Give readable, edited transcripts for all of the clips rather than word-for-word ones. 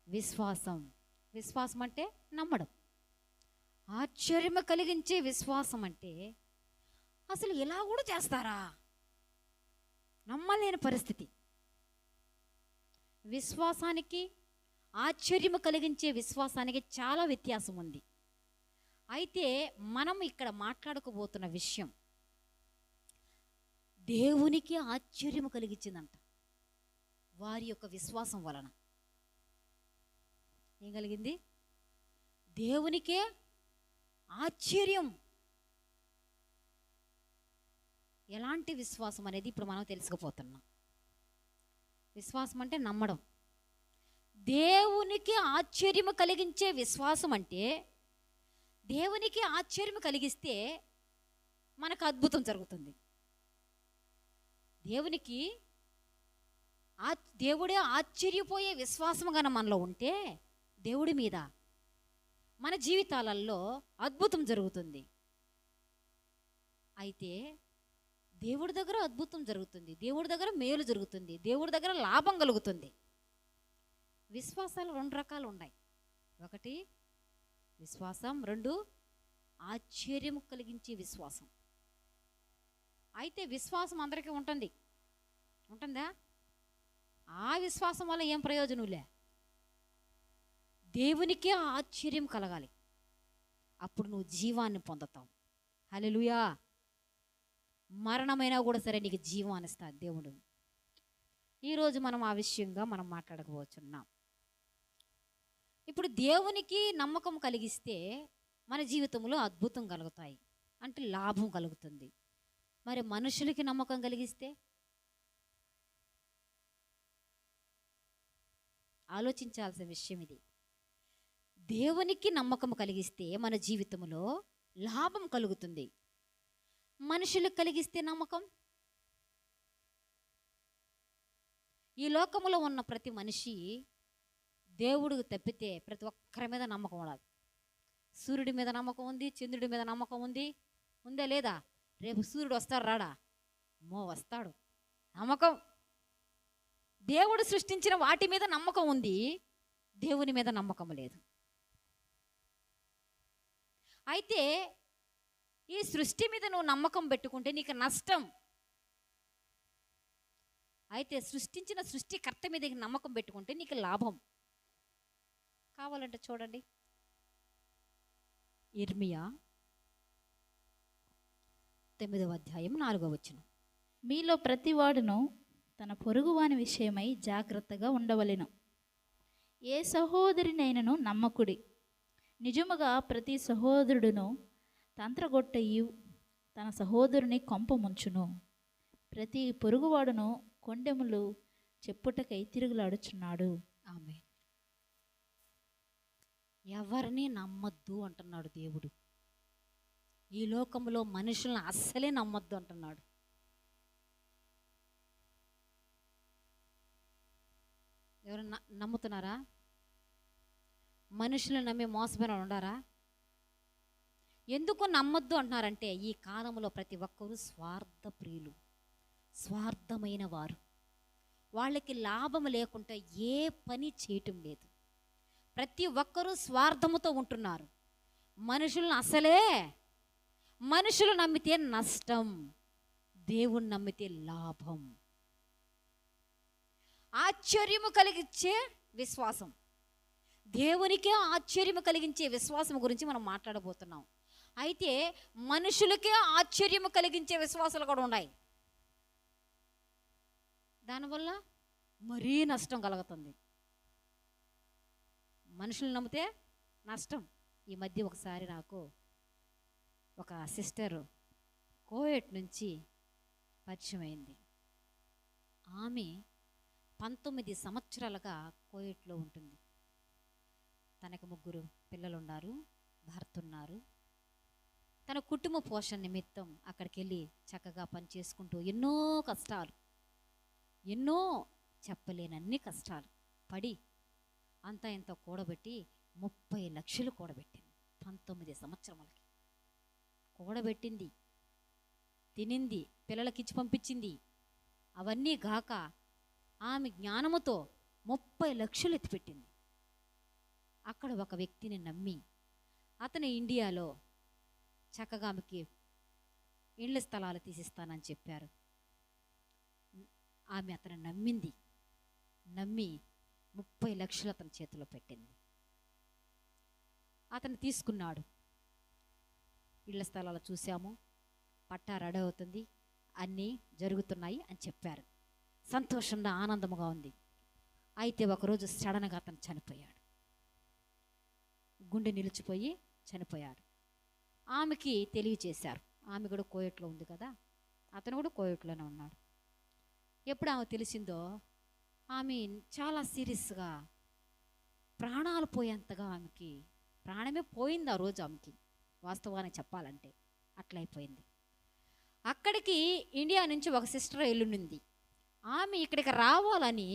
విశ్వాసం. విశ్వాసం అంటే నమ్మడం. ఆశ్చర్యం కలిగించే విశ్వాసం అంటే అసలు ఇలా కూడా చేస్తారా, నమ్మలేని పరిస్థితి. విశ్వాసానికి ఆశ్చర్యం కలిగించే విశ్వాసానికి చాలా వ్యత్యాసం ఉంది. అయితే మనం ఇక్కడ మాట్లాడుకోబోతున్న విషయం దేవునికి ఆశ్చర్యం కలిగించిందంట వారి యొక్క విశ్వాసం వలన. ఏం కలిగింది? దేవునికే ఆశ్చర్యం. ఎలాంటి విశ్వాసం అనేది ఇప్పుడు మనం తెలుసుకుపోతున్నాం. విశ్వాసం అంటే నమ్మడం. దేవునికి ఆశ్చర్యం కలిగించే విశ్వాసం అంటే దేవునికి ఆశ్చర్యం కలిగిస్తే మనకు అద్భుతం జరుగుతుంది. దేవుడే ఆశ్చర్యపోయే విశ్వాసం కనుక మనలో ఉంటే దేవుడి మీద మన జీవితాలలో అద్భుతం జరుగుతుంది. అయితే దేవుడి దగ్గర అద్భుతం జరుగుతుంది, దేవుడి దగ్గర మేలు జరుగుతుంది, దేవుడి దగ్గర లాభం కలుగుతుంది. విశ్వాసాలు రెండు రకాలు ఉన్నాయి. ఒకటి విశ్వాసం, రెండు ఆశ్చర్యం కలిగించే విశ్వాసం. అయితే విశ్వాసం అందరికీ ఉంటుందా? ఆ విశ్వాసం వల్ల ఏం ప్రయోజనంలే. దేవునికే ఆశ్చర్యం కలగాలి, అప్పుడు నువ్వు జీవాన్ని పొందుతావు. హల్లెలూయా. మరణమైనా కూడా సరే నీకు జీవాన్ని ఇస్తాడు దేవుడు. ఈరోజు మనం ఆ విషయంగా మనం మాట్లాడకపోతున్నాం. ఇప్పుడు దేవునికి నమ్మకం కలిగిస్తే మన జీవితంలో అద్భుతం కలుగుతాయి, అంటే లాభం కలుగుతుంది. మరి మనుషులకి నమ్మకం కలిగిస్తే ఆలోచించాల్సిన విషయం ఇది. దేవునికి నమ్మకం కలిగిస్తే మన జీవితంలో లాభం కలుగుతుంది. మనుషులకు కలిగిస్తే నమ్మకం, ఈ లోకంలో ఉన్న ప్రతి మనిషి దేవుడికి తప్పితే ప్రతి ఒక్కరి మీద నమ్మకం ఉండదు. సూర్యుడి మీద నమ్మకం ఉంది, చంద్రుడి మీద నమ్మకం ఉందా లేదా? రేపు సూర్యుడు వస్తాడు రాడా? వస్తాడు. నమ్మకం. దేవుడు సృష్టించిన వాటి మీద నమ్మకం ఉంది, దేవుని మీద నమ్మకం లేదు. అయితే ఈ సృష్టి మీద నువ్వు నమ్మకం పెట్టుకుంటే నీకు నష్టం. అయితే సృష్టించిన సృష్టికర్త మీద నమ్మకం పెట్టుకుంటే నీకు లాభం. కావాలంటే చూడండి, ఇర్మియా 9వ అధ్యాయం 4వ వచనం. మీలో ప్రతివాడును తన పొరుగువాని విషయమై జాగ్రత్తగా ఉండవలెను. ఏ సహోదరినైనను నమ్మకుడి. నిజముగా ప్రతి సహోదరుడును తంత్రగొట్టయ్యు తన సహోదరుని కొంప ముంచును. ప్రతి పొరుగువాడును కొండెములు చెప్పుటకై తిరుగులాడుచున్నాడు. ఆమేన్. ఎవరిని నమ్మద్దు అంటున్నాడు దేవుడు. ఈ లోకంలో మనుషులను అస్సలే నమ్మద్దు అంటున్నాడు. ఎవరన్నా నమ్ముతున్నారా? మనుషులను నమ్మి మోసపోయిన ఉండారా? ఎందుకు నమ్మొద్దు అంటున్నారంటే ఈ కాలంలో ప్రతి ఒక్కరూ స్వార్థ ప్రియులు, స్వార్థమైన వారు. వాళ్ళకి లాభం లేకుండా ఏ పని చేయటం లేదు. ప్రతి ఒక్కరూ స్వార్థముతో ఉంటున్నారు. మనుషులు నమ్మితే నష్టం, దేవుణ్ణి నమ్మితే లాభం. ఆశ్చర్యము కలిగించే విశ్వాసం, దేవునికే ఆశ్చర్యం కలిగించే విశ్వాసం గురించి మనం మాట్లాడబోతున్నాం. అయితే మనుషులకే ఆశ్చర్యం కలిగించే విశ్వాసాలు కూడా ఉన్నాయి. దానివల్ల మరీ నష్టం కలుగుతుంది. మనుషులు నమ్మితే నష్టం. ఈ మధ్య ఒకసారి నాకు ఒక సిస్టర్ కోయట్ నుంచి పరిచయం అయింది. ఆమె 19 సంవత్సరాలుగా కోయట్లో ఉంటుంది. తనకు 3 పిల్లలు ఉన్నారు, భర్త ఉన్నారు. తన కుటుంబ పోషణ నిమిత్తం అక్కడికి వెళ్ళి చక్కగా పని చేసుకుంటూ ఎన్నో చెప్పలేనన్ని కష్టాలు పడి అంతా ఇంత కూడబెట్టి 30 లక్షలు కూడబెట్టింది. 19 సంవత్సరాలకి కూడబెట్టింది, తినింది, పిల్లలకి ఇచ్చి పంపించింది. అవన్నీ గాక ఆమె జ్ఞానముతో 30 లక్షలు ఎత్తిపెట్టింది. అక్కడ ఒక వ్యక్తిని నమ్మి అతను ఇండియాలో చక్కగా ఆమెకి ఇళ్ల స్థలాలు తీసిస్తానని చెప్పారు. ఆమె అతను నమ్మి 30 లక్షలు అతని చేతిలో పెట్టింది. అతను తీసుకున్నాడు. ఇళ్ల స్థలాలు చూసాము, పట్టా రెడీ అవుతుంది, అన్నీ జరుగుతున్నాయి అని చెప్పారు. సంతోషంగా ఆనందముగా ఉంది. అయితే ఒకరోజు సడన్గా అతను చనిపోయాడు. గుండె నిలిచిపోయి చనిపోయాడు. ఆమెకి తెలియచేశారు. ఆమె కూడా కోయట్లో ఉంది కదా, అతను కూడా కోయట్లోనే ఉన్నాడు. ఎప్పుడు ఆమె తెలిసిందో ఆమె చాలా సీరియస్గా ప్రాణాలు పోయేంతగా ఆమెకి ప్రాణమే పోయింది ఆ రోజు. ఆమెకి వాస్తవానికి చెప్పాలంటే అట్లయిపోయింది. అక్కడికి ఇండియా నుంచి ఒక సిస్టర్ ఎల్లుండింది. ఆమె ఇక్కడికి రావాలని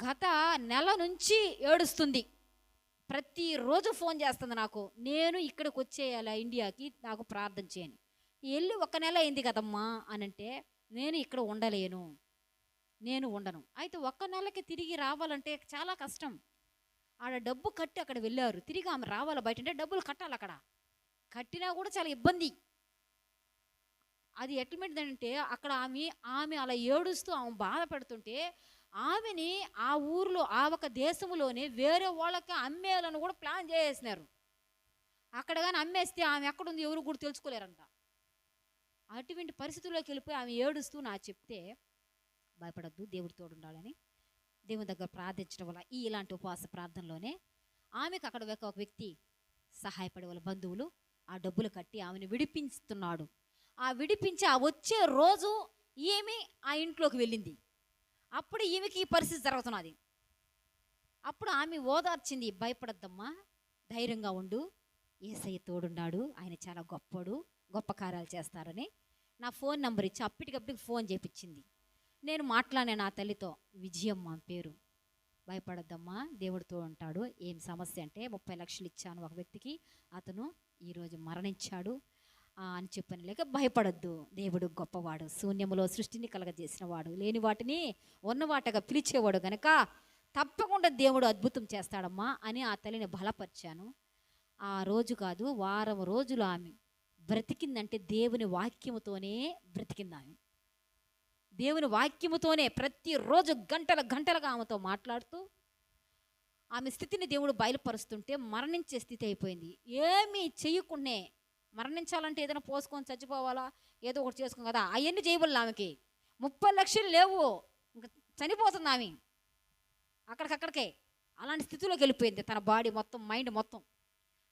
గత నెల నుంచి ఏడుస్తుంది. ప్రతిరోజు ఫోన్ చేస్తుంది నాకు, నేను ఇక్కడికి వచ్చేయాలి ఇండియాకి, నాకు ప్రార్థన చేయని. వెళ్ళి 1 నెల అయింది కదమ్మా అని అంటే, నేను ఇక్కడ ఉండలేను, నేను ఉండను. అయితే 1 నెలకి తిరిగి రావాలంటే చాలా కష్టం. ఆడ డబ్బు కట్టి అక్కడ వెళ్ళారు, తిరిగి ఆమె రావాలి బయట అంటే డబ్బులు కట్టాలి. అక్కడ కట్టినా కూడా చాలా ఇబ్బంది. అది ఎట్లమెంటిదంటే అక్కడ ఆమె అలా ఏడుస్తూ ఆమె బాధ పెడుతుంటే ఆమెని ఆ ఊర్లో ఆ ఒక దేశంలోనే వేరే వాళ్ళకి అమ్మేయాలని కూడా ప్లాన్ చేసేసినారు. అక్కడ కానీ అమ్మేస్తే ఆమె ఎక్కడుంది ఎవరు కూడా తెలుసుకోలేరంట. అటువంటి పరిస్థితుల్లోకి వెళ్ళిపోయి ఆమె ఏడుస్తూ నాకు చెప్తే, భయపడద్దు, దేవుడి తోడు ఉండాలని దేవుని దగ్గర ప్రార్థించడం వల్ల ఇలాంటి ఉపవాస ప్రార్థనలోనే ఆమెకు అక్కడ ఒక వ్యక్తి సహాయపడే వాళ్ళ బంధువులు ఆ డబ్బులు కట్టి ఆమెను విడిపిస్తున్నాడు. ఆ విడిపించి ఆ వచ్చే రోజు ఈమె ఆ ఇంట్లోకి వెళ్ళింది. అప్పుడు ఈమెకి ఈ పరిస్థితి జరుగుతున్నది. అప్పుడు ఆమె ఓదార్చింది, భయపడద్దమ్మా, ధైర్యంగా ఉండు, యేసయ్య తోడున్నాడు, ఆయన చాలా గొప్పడు, గొప్ప కార్యాలు చేస్తారని నా ఫోన్ నెంబర్ ఇచ్చి అప్పటికప్పటికి ఫోన్ చేపించింది. నేను మాట్లాడాను ఆ తల్లితో, విజయమ్మ పేరు. భయపడద్దమ్మా, దేవుడితో ఉంటాడు, ఏం సమస్య అంటే 30 లక్షలు ఇచ్చాను ఒక వ్యక్తికి, అతను ఈరోజు మరణించాడు అని చెప్పని. లేక భయపడద్దు, దేవుడు గొప్పవాడు, శూన్యములో సృష్టిని కలగజేసిన వాడు, లేని వాటిని ఉన్నవాటగా పిలిచేవాడు గనక తప్పకుండా దేవుడు అద్భుతం చేస్తాడమ్మా అని ఆ తల్లిని బలపరిచాను. ఆ రోజు కాదు, వారం రోజులు ఆమె బ్రతికిందంటే దేవుని వాక్యముతోనే బ్రతికింది. ఆమె దేవుని వాక్యముతోనే ప్రతిరోజు గంటలుగా ఆమెతో మాట్లాడుతూ ఆమె స్థితిని దేవుడు బయలుపరుస్తుంటే మరణించే స్థితి అయిపోయింది. ఏమీ చెయ్యకుండానే, మరణించాలంటే ఏదైనా పోసుకొని చచ్చిపోవాలా, ఏదో ఒకటి చేసుకోం కదా, అవన్నీ చేయబోలే. ఆమెకి 30 లక్షలు లేవు, ఇంకా చనిపోతుంది ఆమె అక్కడికక్కడికే. అలాంటి స్థితిలోకి వెళ్ళిపోయింది తన బాడీ మొత్తం, మైండ్ మొత్తం.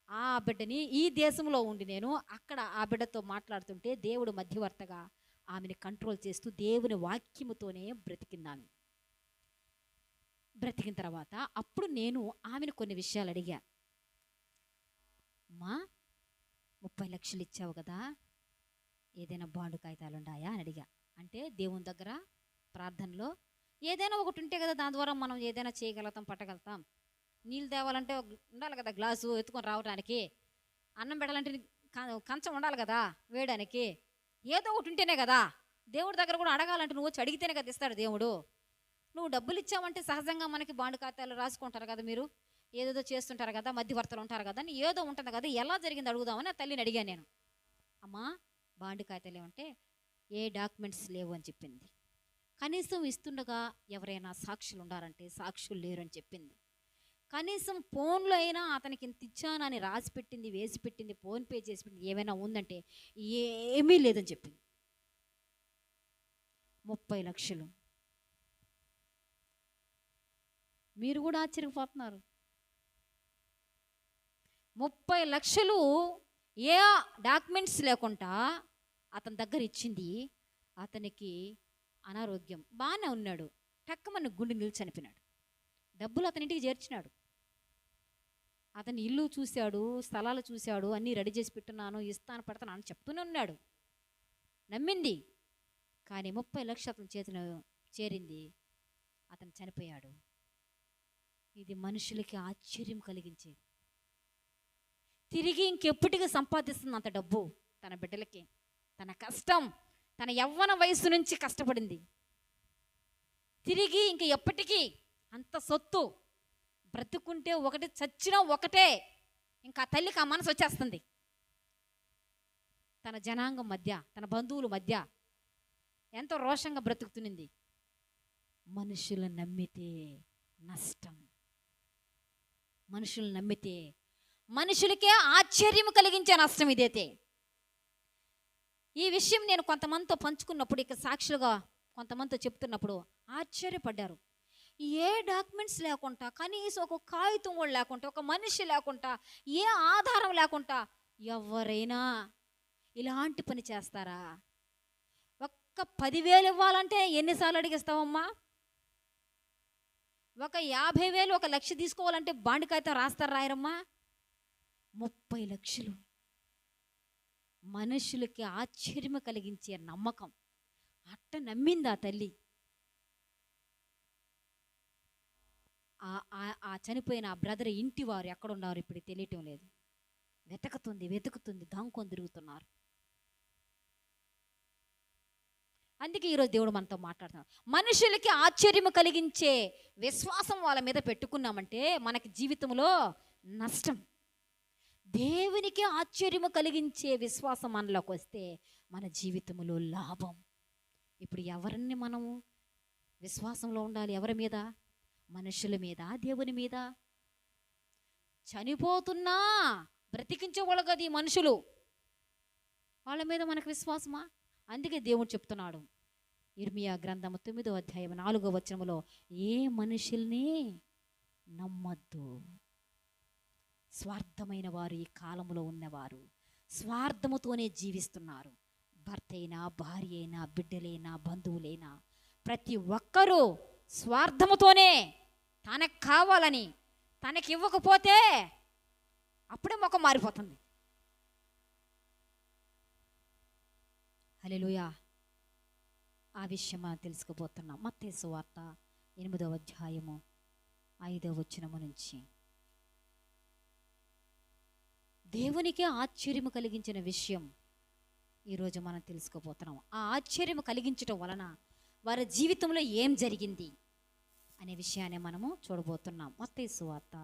ఆ బిడ్డని ఈ దేశంలో ఉండి నేను అక్కడ ఆ బిడ్డతో మాట్లాడుతుంటే దేవుడు మధ్యవర్తగా ఆమెని కంట్రోల్ చేస్తూ దేవుని వాక్యముతోనే బ్రతికింది. ఆమె బ్రతికిన తర్వాత అప్పుడు నేను ఆమెను కొన్ని విషయాలు అడిగా. అమ్మా, 30 లక్షలు ఇచ్చావు కదా, ఏదైనా బాండు కాగితాలు ఉన్నాయా అని అడిగా. అంటే దేవుని దగ్గర ప్రార్థనలో ఏదైనా ఒకటి ఉంటే కదా దాని ద్వారా మనం ఏదైనా చేయగలుగుతాం, పట్టగలుగుతాం. నీళ్ళు తేవాలంటే ఉండాలి కదా గ్లాసు ఎత్తుకొని రావడానికి, అన్నం పెట్టాలంటే కంచం ఉండాలి కదా వేయడానికి, ఏదో ఒకటి ఉంటేనే కదా. దేవుడి దగ్గర కూడా అడగాలంటే నువ్వు వచ్చి అడిగితేనే కదా ఇస్తాడు దేవుడు. నువ్వు డబ్బులు ఇచ్చావంటే సహజంగా మనకి బాండు ఖాతాలు రాసుకుంటారు కదా, మీరు ఏదేదో చేస్తుంటారు కదా, మధ్యవర్తలు ఉంటారు కదా అని ఏదో ఉంటుంది కదా, ఎలా జరిగింది అడుగుదామని ఆ తల్లిని అడిగాను నేను. అమ్మా, బాండు ఖాతాలు ఏమంటే ఏ డాక్యుమెంట్స్ లేవు అని చెప్పింది. కనీసం ఇస్తుండగా ఎవరైనా సాక్షులు ఉండాలంటే సాక్షులు లేరు అని చెప్పింది. కనీసం ఫోన్లో అయినా అతనికి ఇంత ఇచ్చానని రాసి పెట్టింది, వేసి పెట్టింది, ఫోన్పే చేసి పెట్టింది ఏమైనా ఉందంటే ఏమీ లేదని చెప్పింది. 30 లక్షలు. మీరు కూడా ఆశ్చర్యపోతున్నారు. 30 లక్షలు ఏ డాక్యుమెంట్స్ లేకుండా అతని దగ్గర ఇచ్చింది. అతనికి అనారోగ్యం, బాగానే ఉన్నాడు, టక్కుమని గుండె నిలిచి చనిపోయినాడు. డబ్బులు అతని ఇంటికి చేర్చినాడు. అతని ఇల్లు చూశాడు, స్థలాలు చూశాడు, అన్నీ రెడీ చేసి పెట్టున్నాను, ఇస్తాను, పెడతాను అని చెప్తూనే ఉన్నాడు. నమ్మింది. కానీ 30 లక్షలు అతని చేతిలో చేరింది, అతను చనిపోయాడు. ఇది మనుషులకి ఆశ్చర్యం కలిగించేది. తిరిగి ఇంకెప్పటికీ సంపాదిస్తుంది అంత డబ్బు తన బిడ్డలకి. తన కష్టం, తన యవ్వన వయసు నుంచి కష్టపడింది. తిరిగి ఇంక ఎప్పటికీ అంత సొత్తు బ్రతుకుంటే ఒకటి, చచ్చినా ఒకటే. ఇంకా ఆ తల్లికి ఆ మనసు వచ్చేస్తుంది. తన జనాంగం మధ్య, తన బంధువుల మధ్య ఎంతో రోషంగా బ్రతుకుతునింది. మనుషులు నమ్మితే నష్టం. మనుషులు నమ్మితే మనుషులకే ఆశ్చర్యం కలిగించే నష్టం ఇదైతే. ఈ విషయం నేను కొంతమందితో పంచుకున్నప్పుడు, ఇక సాక్షులుగా కొంతమందితో చెప్తున్నప్పుడు ఆశ్చర్యపడ్డారు. ఏ డాక్యుమెంట్స్ లేకుండా, కనీసం ఒక కాగితం కూడా లేకుండా, ఒక మనిషి లేకుండా, ఏ ఆధారం లేకుండా ఎవరైనా ఇలాంటి పని చేస్తారా? ఒక్క 10,000 ఇవ్వాలంటే ఎన్నిసార్లు అడిగిస్తావమ్మా? ఒక 50,000, 1,00,000 తీసుకోవాలంటే బాండికాయతో రాస్తారు, రాయరమ్మా? 30 లక్షలు. మనుషులకి ఆశ్చర్యం కలిగించే నమ్మకం. అట్ట నమ్మింది ఆ తల్లి. ఆ చనిపోయిన ఆ బ్రదర్ ఇంటి వారు ఎక్కడున్నారు ఇప్పుడు తెలియటం లేదు. వెతుకుతుంది, దాంకొని తిరుగుతున్నారు. అందుకే ఈరోజు దేవుడు మనతో మాట్లాడుతున్నాడు. మనుషులకి ఆశ్చర్యం కలిగించే విశ్వాసం వాళ్ళ మీద పెట్టుకున్నామంటే మనకి జీవితంలో నష్టం. దేవునికి ఆశ్చర్యము కలిగించే విశ్వాసం మనలోకి వస్తే మన జీవితంలో లాభం. ఇప్పుడు ఎవరిని మనము విశ్వాసంలో ఉండాలి? ఎవరి మీద? మనుషుల మీద, దేవుని మీద? చనిపోతున్నా బ్రతికించేవాళ్ళు కదా ఈ మనుషులు, వాళ్ళ మీద మనకు విశ్వాసమా? అందుకే దేవుడు చెప్తున్నాడు ఇర్మియా గ్రంథము 9వ అధ్యాయం 4వ వచనములో, ఏ మనుషుల్ని నమ్మద్దు. స్వార్థమైన వారు ఈ కాలంలో ఉన్నవారు స్వార్థముతోనే జీవిస్తున్నారు. భర్త అయినా, భార్య అయినా, బిడ్డలైనా, బంధువులైనా ప్రతి ఒక్కరూ స్వార్థముతోనే, తనకు కావాలని, తనకి ఇవ్వకపోతే అప్పుడే ముఖం మారిపోతుంది. హల్లెలూయా. ఆ విషయం మనం తెలుసుకోబోతున్నాం. మత్తయి సువార్త 8వ అధ్యాయము 5వ వచనము నుంచి. దేవునికే ఆశ్చర్యము కలిగించిన విషయం ఈరోజు మనం తెలుసుకోబోతున్నాం. ఆ ఆశ్చర్యము కలిగించటం వలన వారి జీవితంలో ఏం జరిగింది అనే విషయాన్ని మనము చూడబోతున్నాం. మత్తయి సువార్త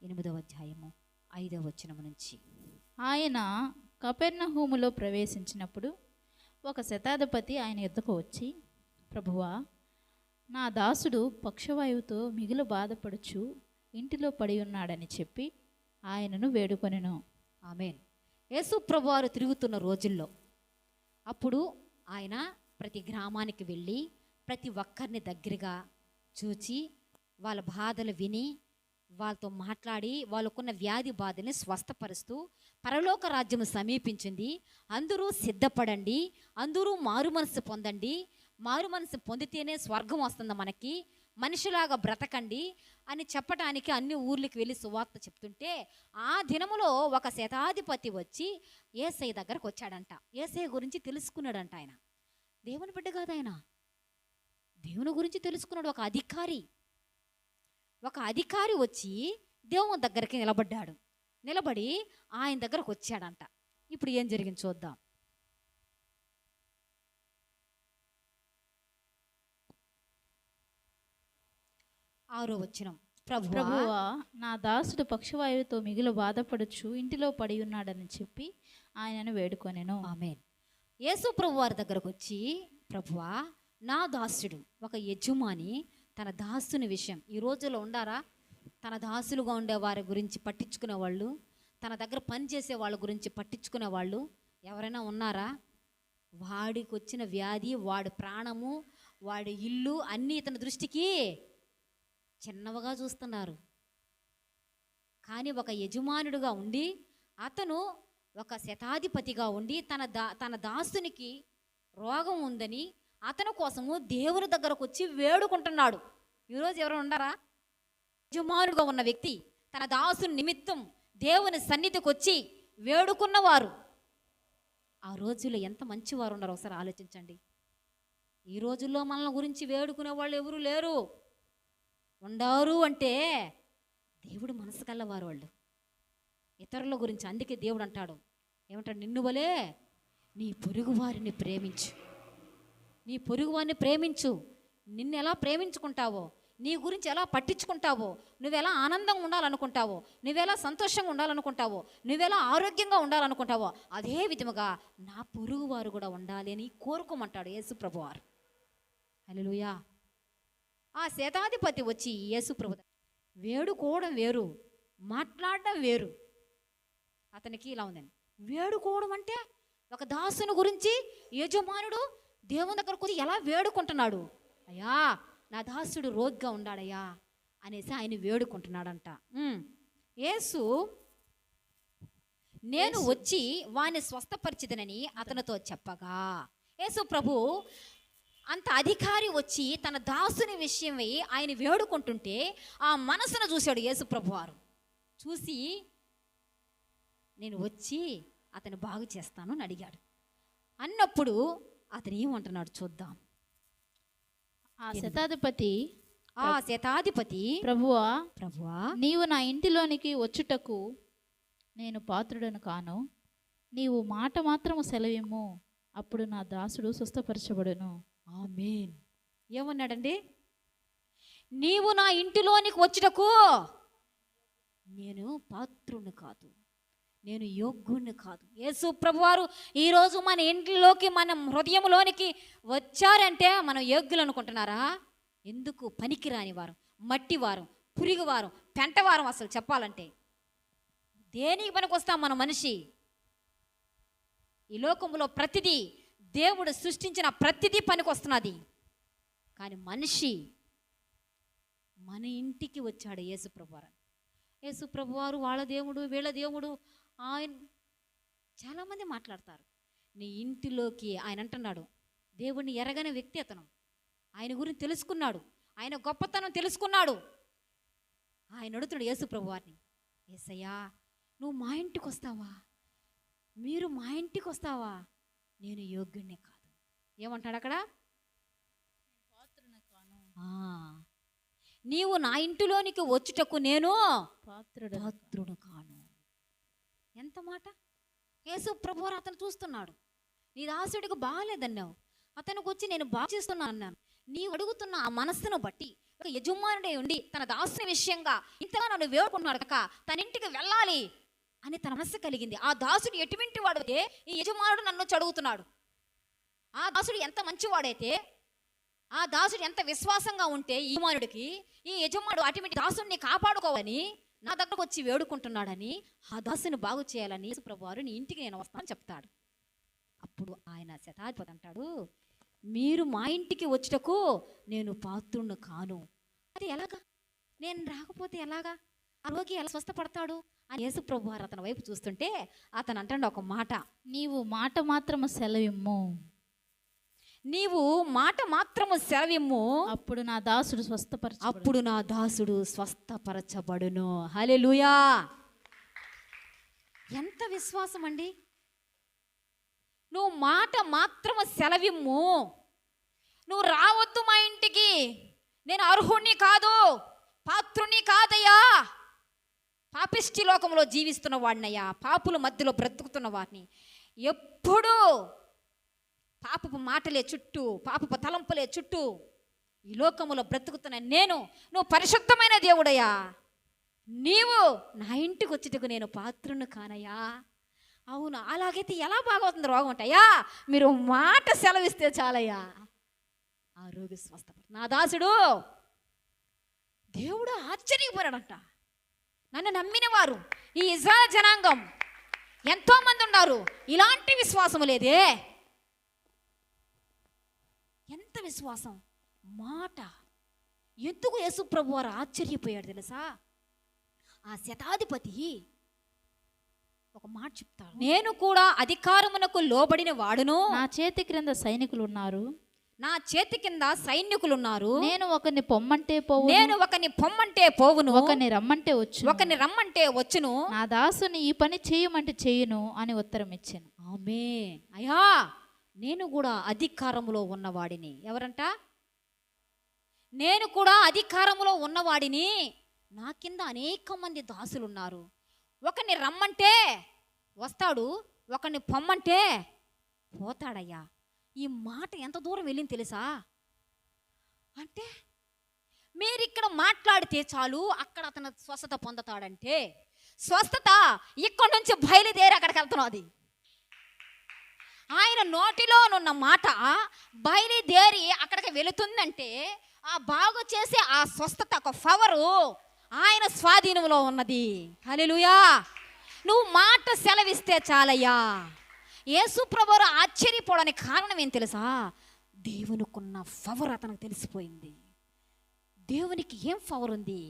8వ అధ్యాయము 5వ వచనము నుంచి. ఆయన కపెర్నహూములో ప్రవేశించినప్పుడు ఒక శతాధిపతి ఆయన యొద్దకు వచ్చి, ప్రభువా, నా దాసుడు పక్షవాయువుతో మిగులు బాధపడుచు ఇంటిలో పడి ఉన్నాడని చెప్పి ఆయనను వేడుకొనెను. ఆమేన్. యేసు ప్రభువారు తిరుగుతున్న రోజుల్లో అప్పుడు ఆయన ప్రతి గ్రామానికి వెళ్ళి ప్రతి ఒక్కరిని దగ్గరగా చూచి వాళ్ళ బాధలు విని వాళ్ళతో మాట్లాడి వాళ్ళకున్న వ్యాధి బాధల్ని స్వస్థపరుస్తూ, పరలోక రాజ్యము సమీపించింది, అందరూ సిద్ధపడండి, అందరూ మారు మనసు పొందండి, మారు మనసు పొందితేనే స్వర్గం వస్తుంది మనకి, మనిషిలాగా బ్రతకండి అని చెప్పడానికి అన్ని ఊర్లకి వెళ్ళి సువార్త చెప్తుంటే, ఆ దినములో ఒక శతాధిపతి వచ్చి యేసయ్య దగ్గరకు వచ్చాడంట. యేసయ్య గురించి తెలుసుకున్నాడంట. ఆయన దేవుని బిడ్డ కాదు, ఆయన దేవుని గురించి తెలుసుకున్నాడు. ఒక అధికారి వచ్చి దేవుని దగ్గరికి నిలబడ్డాడు. నిలబడి ఆయన దగ్గరకు వచ్చాడంట. ఇప్పుడు ఏం జరిగింది చూద్దాం. 6వ వచనం. ప్రభువా, నా దాసుడు పక్షవాయువుతో మిగులు బాధపడుచు ఇంటిలో పడి ఉన్నాడని చెప్పి ఆయనను వేడుకొనెను. ఆమేన్. యేసు ప్రభు వారి దగ్గరకు వచ్చి, ప్రభువా, నా దాసుడు, ఒక యజమాని తన దాసుని విషయం, ఈ రోజుల్లో ఉండారా? తన దాసులుగా ఉండే వారి గురించి పట్టించుకునే వాళ్ళు, తన దగ్గర పనిచేసే వాళ్ళ గురించి పట్టించుకునే వాళ్ళు ఎవరైనా ఉన్నారా? వాడికి వచ్చిన వ్యాధి, వాడి ప్రాణము, వాడి ఇల్లు అన్నీ ఇతని దృష్టికి చిన్నవిగా చూస్తున్నారు. కానీ ఒక యజమానుడిగా ఉండి, అతను ఒక శతాధిపతిగా ఉండి తన దాసునికి రోగం ఉందని అతని కోసము దేవుని దగ్గరకు వచ్చి వేడుకుంటున్నాడు. ఈరోజు ఎవరు ఉన్నారా? యజమానుడుగా ఉన్న వ్యక్తి తన దాసుని నిమిత్తం దేవుని సన్నిధికి వచ్చి వేడుకున్నవారు. ఆ రోజుల్లో ఎంత మంచివారు ఉన్నారు ఒకసారి ఆలోచించండి. ఈ రోజుల్లో మనల్ని గురించి వేడుకునే వాళ్ళు ఎవరు లేరు. ఉండారు అంటే దేవుడు మనసు కల్లవారు వాళ్ళు, ఇతరుల గురించి. అందుకే దేవుడు అంటాడు, ఏమంటాడు? నిన్ను వలే నీ పొరుగు వారిని ప్రేమించు. నీ పొరుగు వారిని ప్రేమించు. నిన్ను ఎలా ప్రేమించుకుంటావో నీ గురించి ఎలా పట్టించుకుంటావో, నువ్వెలా ఆనందంగా ఉండాలనుకుంటావో, నువ్వెలా సంతోషంగా ఉండాలనుకుంటావో, నువ్వెలా ఆరోగ్యంగా ఉండాలనుకుంటావో, అదే విధముగా నా పొరుగు వారు కూడా ఉండాలి అని కోరుకోమంటాడు యేసు ప్రభువారు. హల్లెలూయా. ఆ శతాధిపతి వచ్చి యేసు ప్రభు వేడుకోవడం వేరు, మాట్లాడడం వేరు. అతనికి ఇలా ఉందండి. వేడుకోవడం అంటే ఒక దాసుని గురించి యజమానుడు దేవుని దగ్గరకు వచ్చి ఎలా వేడుకుంటున్నాడు, అయ్యా నా దాసుడు రోగిగా ఉండాడయ్యా అనేసి ఆయన వేడుకుంటున్నాడంట. యేసు నేను వచ్చి వాని స్వస్థపరిచిదనని అతనితో చెప్పగా, యేసు ప్రభు అంత అధికారి వచ్చి తన దాసుని విషయమై ఆయన వేడుకుంటుంటే ఆ మనసును చూశాడు యేసు ప్రభు వారు. చూసి నేను వచ్చి అతను బాగు చేస్తాను అని అడిగాడు. అన్నప్పుడు అతను ఏమంటున్నాడు చూద్దాం. ఆ శతాధిపతి ప్రభువా నీవు నా ఇంటిలోనికి వచ్చుటకు నేను పాత్రుడను కాను. నీవు మాట మాత్రము సెలవిమ్ము, అప్పుడు నా దాసుడు స్వస్థపరచబడును. ఆమేన్. ఏమన్నాడండి? నీవు నా ఇంటిలోనికి వచ్చుటకు నేను పాత్రుని కాదు, నేను యోగ్యుని కాదు. యేసు ప్రభువారు ఈరోజు మన ఇంట్లోకి, మన హృదయంలోనికి వచ్చారంటే మనం యోగ్యులు అనుకుంటున్నారా? ఎందుకు? పనికిరాని వారు, మట్టివారు, పురిగివారు, పెంటవారం. అసలు చెప్పాలంటే దేనికి పనికి వస్తాం మన మనిషి? ఈ లోకంలో ప్రతిదీ, దేవుడు సృష్టించిన ప్రతిదీ పనికి వస్తున్నది. కానీ మనిషి మన ఇంటికి వచ్చాడు యేసు ప్రభువారు. యేసు ప్రభువారు వాళ్ళ దేవుడు, వీళ్ళ దేవుడు. ఆయన చాలామంది మాట్లాడతారు. నీ ఇంటిలోకి ఆయన అంటున్నాడు. దేవుడిని ఎరగని వ్యక్తి అతను. ఆయన గురించి తెలుసుకున్నాడు, ఆయన గొప్పతనం తెలుసుకున్నాడు. ఆయన అడుగుతాడు యేసు ప్రభువారిని, యేసయ్యా నువ్వు మా ఇంటికి వస్తావా? మీరు మా ఇంటికి వస్తావా? నేను యోగ్యుణ్ణి కాదు. ఏమంటాడు అక్కడ? నీవు నా ఇంటిలోనికి వచ్చుటకు నేను పాత్రుడు కాను. ఎంత మాట! యేసు ప్రభువారు అతను చూస్తున్నాడు. నీ దాసుడికి బాగాలేదన్నావు, అతనికి వచ్చి నేను బాగా చేస్తున్నాను అన్నాను. నీవు అడుగుతున్న ఆ మనస్సును బట్టి ఒక యజమానుడే ఉండి తన దాసుని విషయంగా ఇంతగా నన్ను వేడుకుంటున్నాడు కనుక తన ఇంటికి వెళ్ళాలి అని తన మనస్సు కలిగింది. ఆ దాసుడు ఎటువంటి వాడైతే ఈ యజమానుడు నన్ను చదువుతున్నాడు, ఆ దాసుడు ఎంత మంచివాడైతే, ఆ దాసుడు ఎంత విశ్వాసంగా ఉంటే ఈ యజమానుడికి, ఈ యజమానుడు అటువంటి దాసుడిని కాపాడుకోవాలని నా దగ్గరకు వచ్చి వేడుకుంటున్నాడని, ఆ దాసుని బాగు చేయాలని యేసు ప్రభువారు నీ ఇంటికి నేను వస్తానని చెప్తాడు. అప్పుడు ఆయన శతాధిపతి అంటాడు, మీరు మా ఇంటికి వచ్చుటకు నేను పాత్రుణ్ణి కాను. అది ఎలాగా? నేను రాకపోతే ఎలాగా? ఆ రోగి ఎలా స్వస్థపడతాడు అని యేసు ప్రభువారు అతని వైపు చూస్తుంటే అతను అంటాడు ఒక మాట, నీవు మాట మాత్రము సెలవిమ్ము, నీవు మాట మాత్రము సెలవిమ్ము, అప్పుడు నా దాసుడు స్వస్థపరచబడును. హల్లెలూయా. ఎంత విశ్వాసం అండి! నువ్వు మాట మాత్రము సెలవిమ్ము, నువ్వు రావద్దు మా ఇంటికి, నేను అర్హుణ్ణి కాదు, పాత్రుని కాదయ్యా, పాపిష్టి లోకంలో జీవిస్తున్న వాడినయ్యా, పాపుల మధ్యలో బ్రతుకుతున్న వాడిని, ఎప్పుడూ పాపపు మాటలే చుట్టూ, పాపపు తలంపులే చుట్టూ ఈ లోకములో బ్రతుకుతున్న నేను, నువ్వు పరిశుద్ధమైన దేవుడయ్యా, నీవు నా ఇంటికి వచ్చేటకు నేను పాత్రుని కానయ్యా. అవును, అలాగైతే ఎలా బాగవుతుంది రోగం అంటయ్యా? మీరు మాట సెలవిస్తే చాలయ్యా, ఆ రోగి స్వస్థపడు. నా దాసుడు దేవుడు ఆశ్చర్యపోయాడంట. నన్ను నమ్మిన వారు ఈ ఇజ్రాయెల్ జనాంగం ఎంతోమంది ఉన్నారు, ఇలాంటి విశ్వాసం లేదే. ఎంత విశ్వాసం! మాట ఎందుకు యేసు ప్రభువారు ఆశ్చర్యపోయాడు తెలుసా? ఆ శతాధిపతి ఒక మాట చెప్తాడు, నేను కూడా అధికారమునకు లోబడిన వాడును, నా చేతి క్రింద సైనికులు ఉన్నారు, నా చేతి కింద సైనికులు ఉన్నారు, నేను ఒకరిని పొమ్మంటే పోవును, నేను ఒకరిని పొమ్మంటే పోవును, ఒకరిని రమ్మంటే వచ్చును, నా దాసుని ఈ పని చేయమంటే చేయును అని ఉత్తరం ఇచ్చాను. ఆమేన్. అయ్యా నేను కూడా అధికారములో ఉన్నవాడిని. ఎవరంట? నేను కూడా అధికారములో ఉన్నవాడిని, నా కింద అనేక మంది దాసులు ఉన్నారు. ఒకరిని రమ్మంటే వస్తాడు, ఒకరిని పొమ్మంటే పోతాడయ్యా. ఈ మాట ఎంత దూరం వెళ్ళింది తెలుసా? అంటే మీరు ఇక్కడ మాట్లాడితే చాలు అక్కడ అతను స్వస్థత పొందుతాడంటే, స్వస్థత ఇక్కడ నుంచి బయలుదేరి అక్కడికి వెళ్తున్నది. ఆయన నోటిలోనున్న మాట బయలుదేరి అక్కడికి వెళుతుందంటే, ఆ బాగు చేసే ఆ స్వస్థత ఒక పవరు ఆయన స్వాధీనంలో ఉన్నది. హల్లెలూయా. నువ్వు మాట సెలవిస్తే చాలయ్యా. యేసు ప్రభువు ఆశ్చర్యపోవడానికి కారణం ఏం తెలుసా? దేవునికున్న పవర్ అతనికి తెలిసిపోయింది. దేవునికి ఏం పవర్ ఉంది,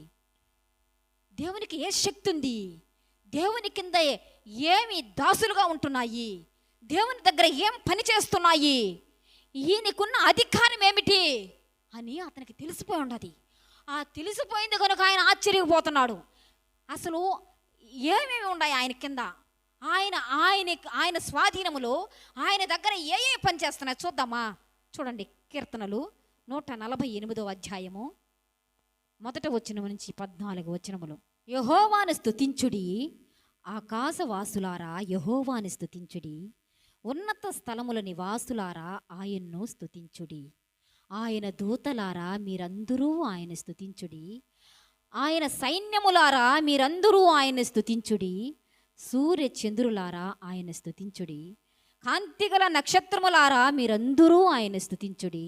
దేవునికి ఏ శక్తి ఉంది, దేవుని కింద ఏమి దాసులుగా ఉంటున్నాయి, దేవుని దగ్గర ఏం పని చేస్తున్నాయి, ఈయనకున్న అధికారం ఏమిటి అని అతనికి తెలిసిపోయి ఉన్నది. ఆ తెలిసిపోయింది కనుక ఆయన ఆశ్చర్యపోతున్నాడు. అసలు ఏమేమి ఉన్నాయి ఆయన కింద, ఆయన స్వాధీనములో ఆయన దగ్గర ఏ పని చేస్తున్నాయి చూద్దామా. చూడండి, కీర్తనలు 148వ అధ్యాయము 1వ వచనం నుంచి 14వ వచనములు. యెహోవాను స్తుతించుడి, ఆకాశవాసులారా యెహోవాను స్తుతించుడి, ఉన్నత స్థలముల నివాసులారా ఆయన్ను స్తుతించుడి, ఆయన దూతలారా మీరందరూ ఆయన స్తుతించుడి, ఆయన సైన్యములారా మీరందరూ ఆయన స్తుతించుడి, సూర్య చంద్రులారా ఆయన స్తుతించుడి, కాంతిగల నక్షత్రములారా మీరందరూ ఆయన స్తుతించుడి,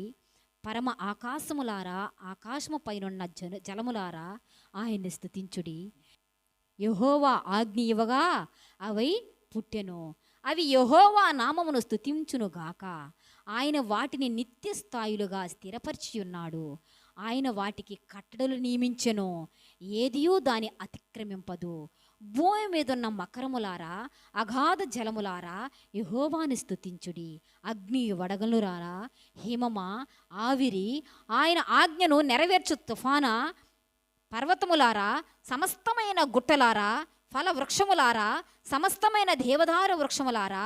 పరమ ఆకాశములారా ఆకాశము పైనున్న జలములారా ఆయన్ని స్తుతించుడి. యెహోవా ఆజ్ఞ ఇవ్వగా అవి పుట్టెను, అవి యెహోవా నామమును స్తుతించునుగాక. ఆయన వాటిని నిత్య స్థాయులుగా స్థిరపరిచి ఉన్నాడు. ఆయన వాటికి కట్టడలు నియమించెను, ఏదియూ దాని అతిక్రమింపదు. భూమి మీద ఉన్న మకరములారా అగాధ జలములారా యెహోవాను స్తుతించుడి. అగ్ని వడగలులారా హిమమ ఆవిరి ఆయన ఆజ్ఞను నెరవేర్చు తుఫాన పర్వతములారా సమస్తమైన గుట్టలారా ఫల వృక్షములారా సమస్తమైన దేవదారు వృక్షములారా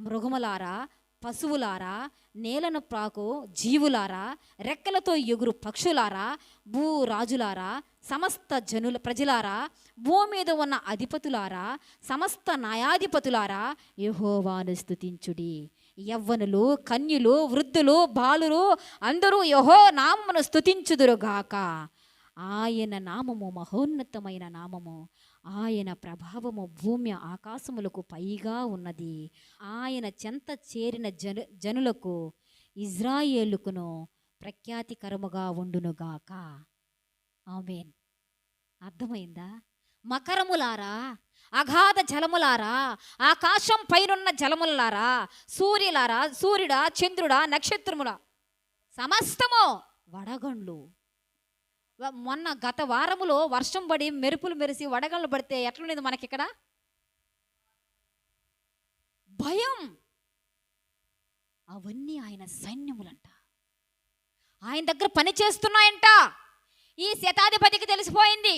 మృగములారా పశువులారా నేలను ప్రాకు జీవులారా రెక్కలతో ఎగురు పక్షులారా భూరాజులారా సమస్త ప్రజలారా భూమి మీద ఉన్న అధిపతులారా సమస్త న్యాయాధిపతులారా యెహోవాను స్తుతించుడి. యవ్వనులు కన్యలు వృద్ధులు బాలురు అందరూ యెహో నామమును స్తుతించుదురుగాక. ఆయన నామము మహోన్నతమైన నామము, ఆయన ప్రభావము భూమి ఆకాశములకు పైగా ఉన్నది. ఆయన చెంత చేరిన జనులకు ఇజ్రాయేలుకును ప్రఖ్యాతికరముగా ఉండునుగాక. ఆమేన్. అర్థమైందా? మకరములారా అగాధ జలములారా ఆకాశం పైనున్న జలములారా సూర్యుడా చంద్రుడా నక్షత్రముల సమస్తము వడగండ్లు. మొన్న గత వారములో వర్షం పడి మెరుపులు మెరిసి వడగళ్ళు పడితే ఎట్లుండేది మనకిక్కడ? భయం. అవన్నీ ఆయన సైన్యములంట, ఆయన దగ్గర పని చేస్తున్నాయంట. ఈ శతాధిపతికి తెలిసిపోయింది,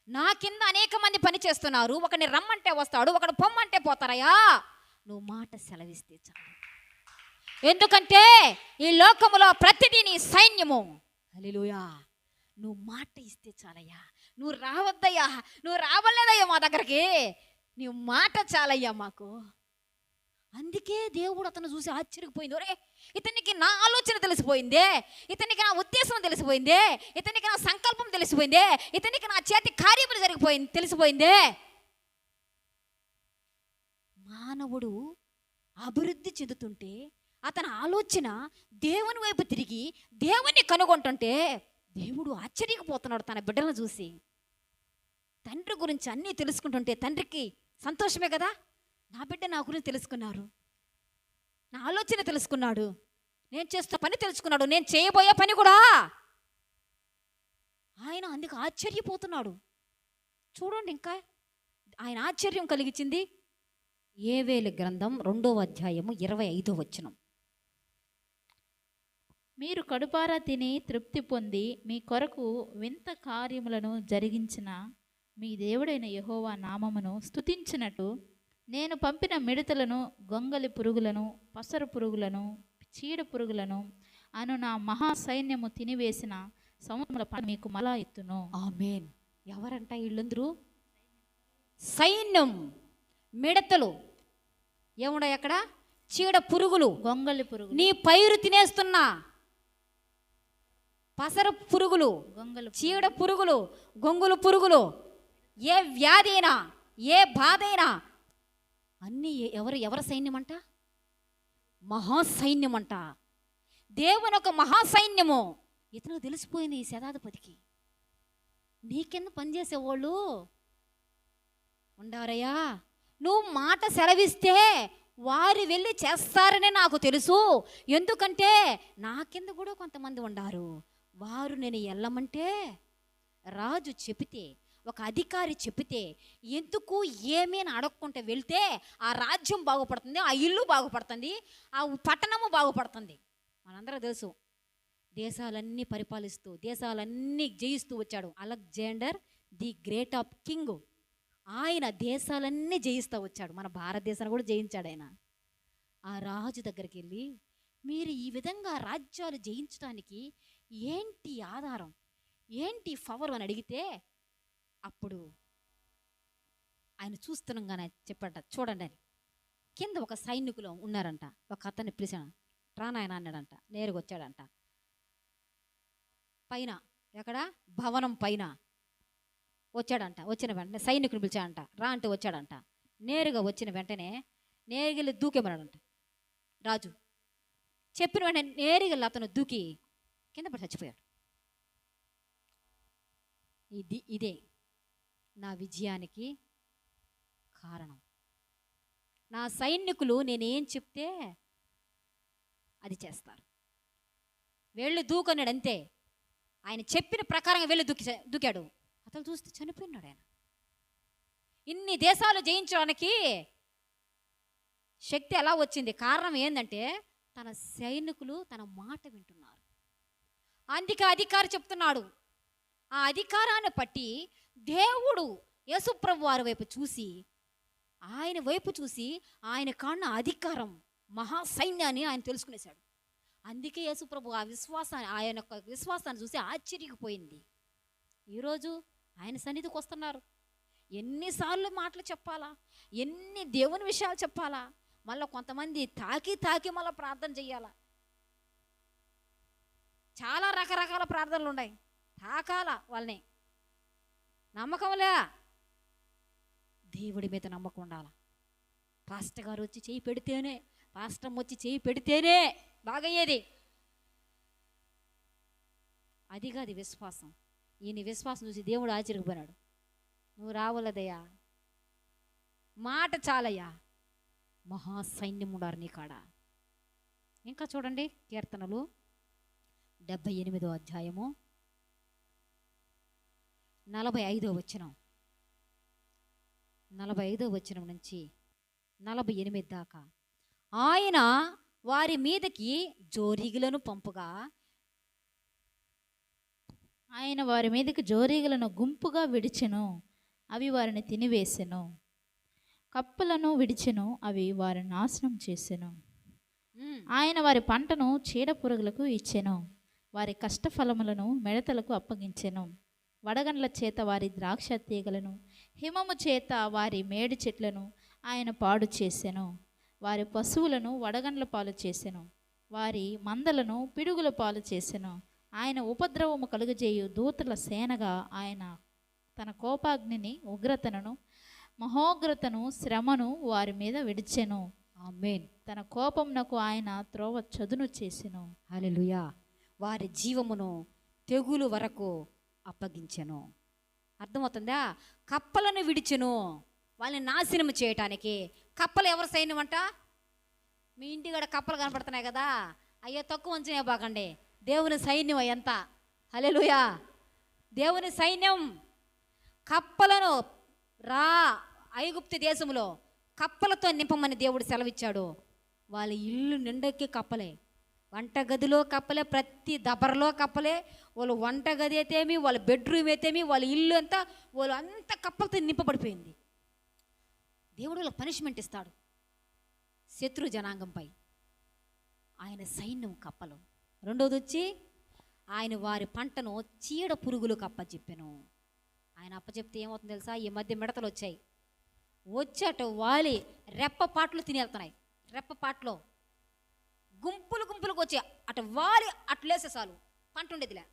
నా కింద అనేక మంది పని చేస్తున్నారు, ఒకడిని రమ్మంటే వస్తాడు, ఒకడు పొమ్మంటే పోతారయ్యా, నువ్వు మాట సెలవిస్తే చాలు. ఎందుకంటే ఈ లోకములో ప్రతిదీ నీ సైన్యము. హల్లెలూయా. నువ్వు మాట ఇస్తే చాలయ్యా, నువ్వు రావద్దయ్యా, నువ్వు రావలేదయ్యా మా దగ్గరికి, నువ్వు మాట చాలయ్యా మాకు. అందుకే దేవుడు అతను చూసి ఆశ్చర్యపోయింది. ఒరే, ఇతనికి నా ఆలోచన తెలిసిపోయిందే, ఇతనికి నా ఉద్దేశం తెలిసిపోయిందే, ఇతనికి నా సంకల్పం తెలిసిపోయిందే, ఇతనికి నా చేతి కార్యములు తెలిసిపోయిందే. మానవుడు అభివృద్ధి చెందుతుంటే అతని ఆలోచన దేవుని వైపు తిరిగి దేవుణ్ణి కనుగొంటుంటే దేవుడు ఆశ్చర్యపోతున్నాడు తన బిడ్డలను చూసి. తండ్రి గురించి అన్నీ తెలుసుకుంటుంటే తండ్రికి సంతోషమే కదా. నా బిడ్డ నా గురించి తెలుసుకున్నారు, నా ఆలోచన తెలుసుకున్నాడు, నేను చేస్తున్న పని తెలుసుకున్నాడు, నేను చేయబోయే పని కూడా. ఆయన అందుకు ఆశ్చర్యపోతున్నాడు. చూడండి, ఇంకా ఆయన ఆశ్చర్యం కలిగించింది యోవేలు గ్రంథం 2వ అధ్యాయము 25వ వచనం. మీరు కడుపారా తిని తృప్తి పొంది మీ కొరకు వింత కార్యములను జరిగించిన మీ దేవుడైన యెహోవా నామమును స్తుతించినట్టు నేను పంపిన మిడతలను గొంగలి పురుగులను పసరు పురుగులను చీడ పురుగులను అను నా మహా సైన్యము తినివేసిన సముద్రముల పని మీకు మళ్ళా ఎత్తును. ఆమేన్. ఎవరంట వీళ్ళందరూ? సైన్యం. మిడతలు ఏముండవు అక్కడ? చీడ పురుగులు, గొంగలి పురుగు. నీ పైరు తినేస్తున్నా పసర పురుగులు, గొంగలు చీడ పురుగులు, గొంగులు పురుగులు, ఏ వ్యాధి అయినా, ఏ బాధ అయినా అన్నీ ఎవరి సైన్యం అంట? మహాసైన్యం అంట. దేవుని ఒక మహాసైన్యము. ఇతను తెలిసిపోయింది ఈ శతాధిపతికి. నీకెందు పనిచేసేవాళ్ళు ఉండారయ్యా, నువ్వు మాట సెలవిస్తే వారు వెళ్ళి చేస్తారనే నాకు తెలుసు. ఎందుకంటే నా కింద కూడా కొంతమంది ఉండారు. వారు నేను వెళ్ళమంటే, రాజు చెబితే, ఒక అధికారి చెబితే ఎందుకు ఏమీ అని అడగకుంటే వెళ్తే ఆ రాజ్యం బాగుపడుతుంది, ఆ ఇల్లు బాగుపడుతుంది, ఆ పట్టణము బాగుపడుతుంది. మనందరూ తెలుసు, దేశాలన్నీ పరిపాలిస్తూ దేశాలన్నీ జయిస్తూ వచ్చాడు Alexander the great of king. ఆయన దేశాలన్నీ జయిస్తూ వచ్చాడు. మన భారతదేశాన్ని కూడా జయించాడు ఆయన. ఆ రాజు దగ్గరికి వెళ్ళి, మీరు ఈ విధంగా రాజ్యాలు జయించడానికి ఏంటి ఆధారం, ఏంటి పవర్ అని అడిగితే, అప్పుడు ఆయన చూస్తున్నాగానే చెప్పాడ, చూడండి అని. కింద ఒక సైనికులు ఉన్నారంట. ఒక అతన్ని పిలిచాను, రానాయన అన్నాడంట. నేరుగా వచ్చాడంట. పైన ఎక్కడ భవనం పైన వచ్చాడంట. వచ్చిన వెంటనే సైనికుని పిలిచాడంట. రా అంటే వచ్చాడంట. నేరుగా వచ్చిన వెంటనే నేరుగా దూకేమన్నాడంట రాజు. చెప్పిన వెంటనే నేరుగా అతను దూకి కింద పడి చచ్చిపోయాడు. ఇదే నా విజయానికి కారణం. నా సైనికులు నేనేం చెప్తే అది చేస్తారు. వెళ్ళి దూకన్నాడు అంతే. ఆయన చెప్పిన ప్రకారంగా వెళ్ళి దూకాడు. అతను చూస్తే చనిపోయినాడు ఆయన. ఇన్ని దేశాలు జయించడానికి శక్తి ఎలా వచ్చింది? కారణం ఏంటంటే తన సైనికులు తన మాట వింటున్నారు. అందుకే అధికారి చెప్తున్నాడు. ఆ అధికారాన్ని బట్టి దేవుడు యేసుప్రభు వారి వైపు చూసి, ఆయన వైపు చూసి ఆయన కాన్న అధికారం, మహాసైన్యాన్ని ఆయన తెలుసుకునేశాడు. అందుకే యేసుప్రభు ఆయన యొక్క విశ్వాసాన్ని చూసి ఆశ్చర్యపోయింది. ఈరోజు ఆయన సన్నిధికి వస్తున్నారు. ఎన్నిసార్లు మాటలు చెప్పాలా, ఎన్ని దేవుని విషయాలు చెప్పాలా, మళ్ళీ కొంతమంది తాకి మళ్ళీ ప్రార్థన చెయ్యాలా. చాలా రకరకాల ప్రార్థనలు ఉన్నాయి. తాకాల వాళ్ళని. నమ్మకంలే, దేవుడి మీద నమ్మకం ఉండాల. పాస్టర్ గారు వచ్చి చేయి పెడితేనే, పాస్టర్ వచ్చి చేయి పెడితేనే బాగయ్యేది. అది కాదు విశ్వాసం. ఈయన విశ్వాసం చూసి దేవుడు ఆశ్చర్యపోయినాడు. నువ్వు రావాలదయ్యా, మాట చాలయ్యా, మహాసైన్యం ఉండారు నీ కాడ. ఇంకా చూడండి, కీర్తనలు 78వ అధ్యాయము 45వ వచనం, 45వ వచనం నుంచి 48 దాకా. ఆయన వారి మీదకి జోరీగులను పంపుగా, ఆయన వారి మీదకి జోరీగలను గుంపుగా విడిచెను, అవి వారిని తినివేసెను. కప్పలను విడిచెను, అవి వారిని నాశనం చేసెను. ఆయన వారి పంటను చీడపురుగులకు ఇచ్చెను, వారి కష్టఫలములను మిడతలకు అప్పగించెను. వడగండ్ల చేత వారి ద్రాక్ష తీగలను, హిమము చేత వారి మేడి చెట్లను ఆయన పాడు చేసెను. వారి పశువులను వడగండ్ల పాలు చేసెను, వారి మందలను పిడుగుల పాలు చేసెను. ఆయన ఉపద్రవము కలుగజేయు దూతల సేనగా ఆయన తన కోపాగ్నిని, ఉగ్రతను, మహోగ్రతను, శ్రమను వారి మీద విడిచెను. ఆమేన్. తన కోపమునకు ఆయన త్రోవ చదును చేసెను. హల్లెలూయా. వారి జీవమును తెగులు వరకు అప్పగించెను. అర్థమవుతుందా? కప్పలను విడిచెను, వాళ్ళని నాశనం చేయటానికి. కప్పలు ఎవరు సైన్యం అంట? మీ ఇంటికాడ కప్పలు కనపడుతున్నాయి కదా, అయ్యో తక్కువ అంచనే బాకండి, దేవుని సైన్యం ఎంత. హల్లెలూయా. దేవుని సైన్యం. కప్పలను ఐగుప్తు దేశంలో కప్పలతో నింపమని దేవుడు సెలవిచ్చాడు. వాళ్ళ ఇల్లు నిండకి కప్పలే, వంటగదిలో కప్పలే, ప్రతి దబరలో కప్పలే. వాళ్ళు వంటగది అయితేమి, వాళ్ళ బెడ్రూమ్ అయితేమి, వాళ్ళ ఇల్లు అంతా, వాళ్ళు అంతా కప్పలతో నింపబడిపోయింది. దేవుడు వాళ్ళకి పనిష్మెంట్ ఇస్తాడు శత్రు జనాంగంపై. ఆయన సైన్యం కప్పలు. రెండోది వచ్చి ఆయన వారి పంటను చీడ పురుగులకు అప్పచెప్పెను. ఆయన అప్పచెప్తే ఏమవుతుంది తెలుసా? ఈ మధ్య మిడతలు వచ్చాయి, వచ్చేట వాలి రెప్పపాట్లు తినేళ్తున్నాయి. రెప్పపాట్లో గుంపులు గుంపులకు వచ్చి అటు వాలి అట్లేసే చాలు పంట ఉండేదిలే.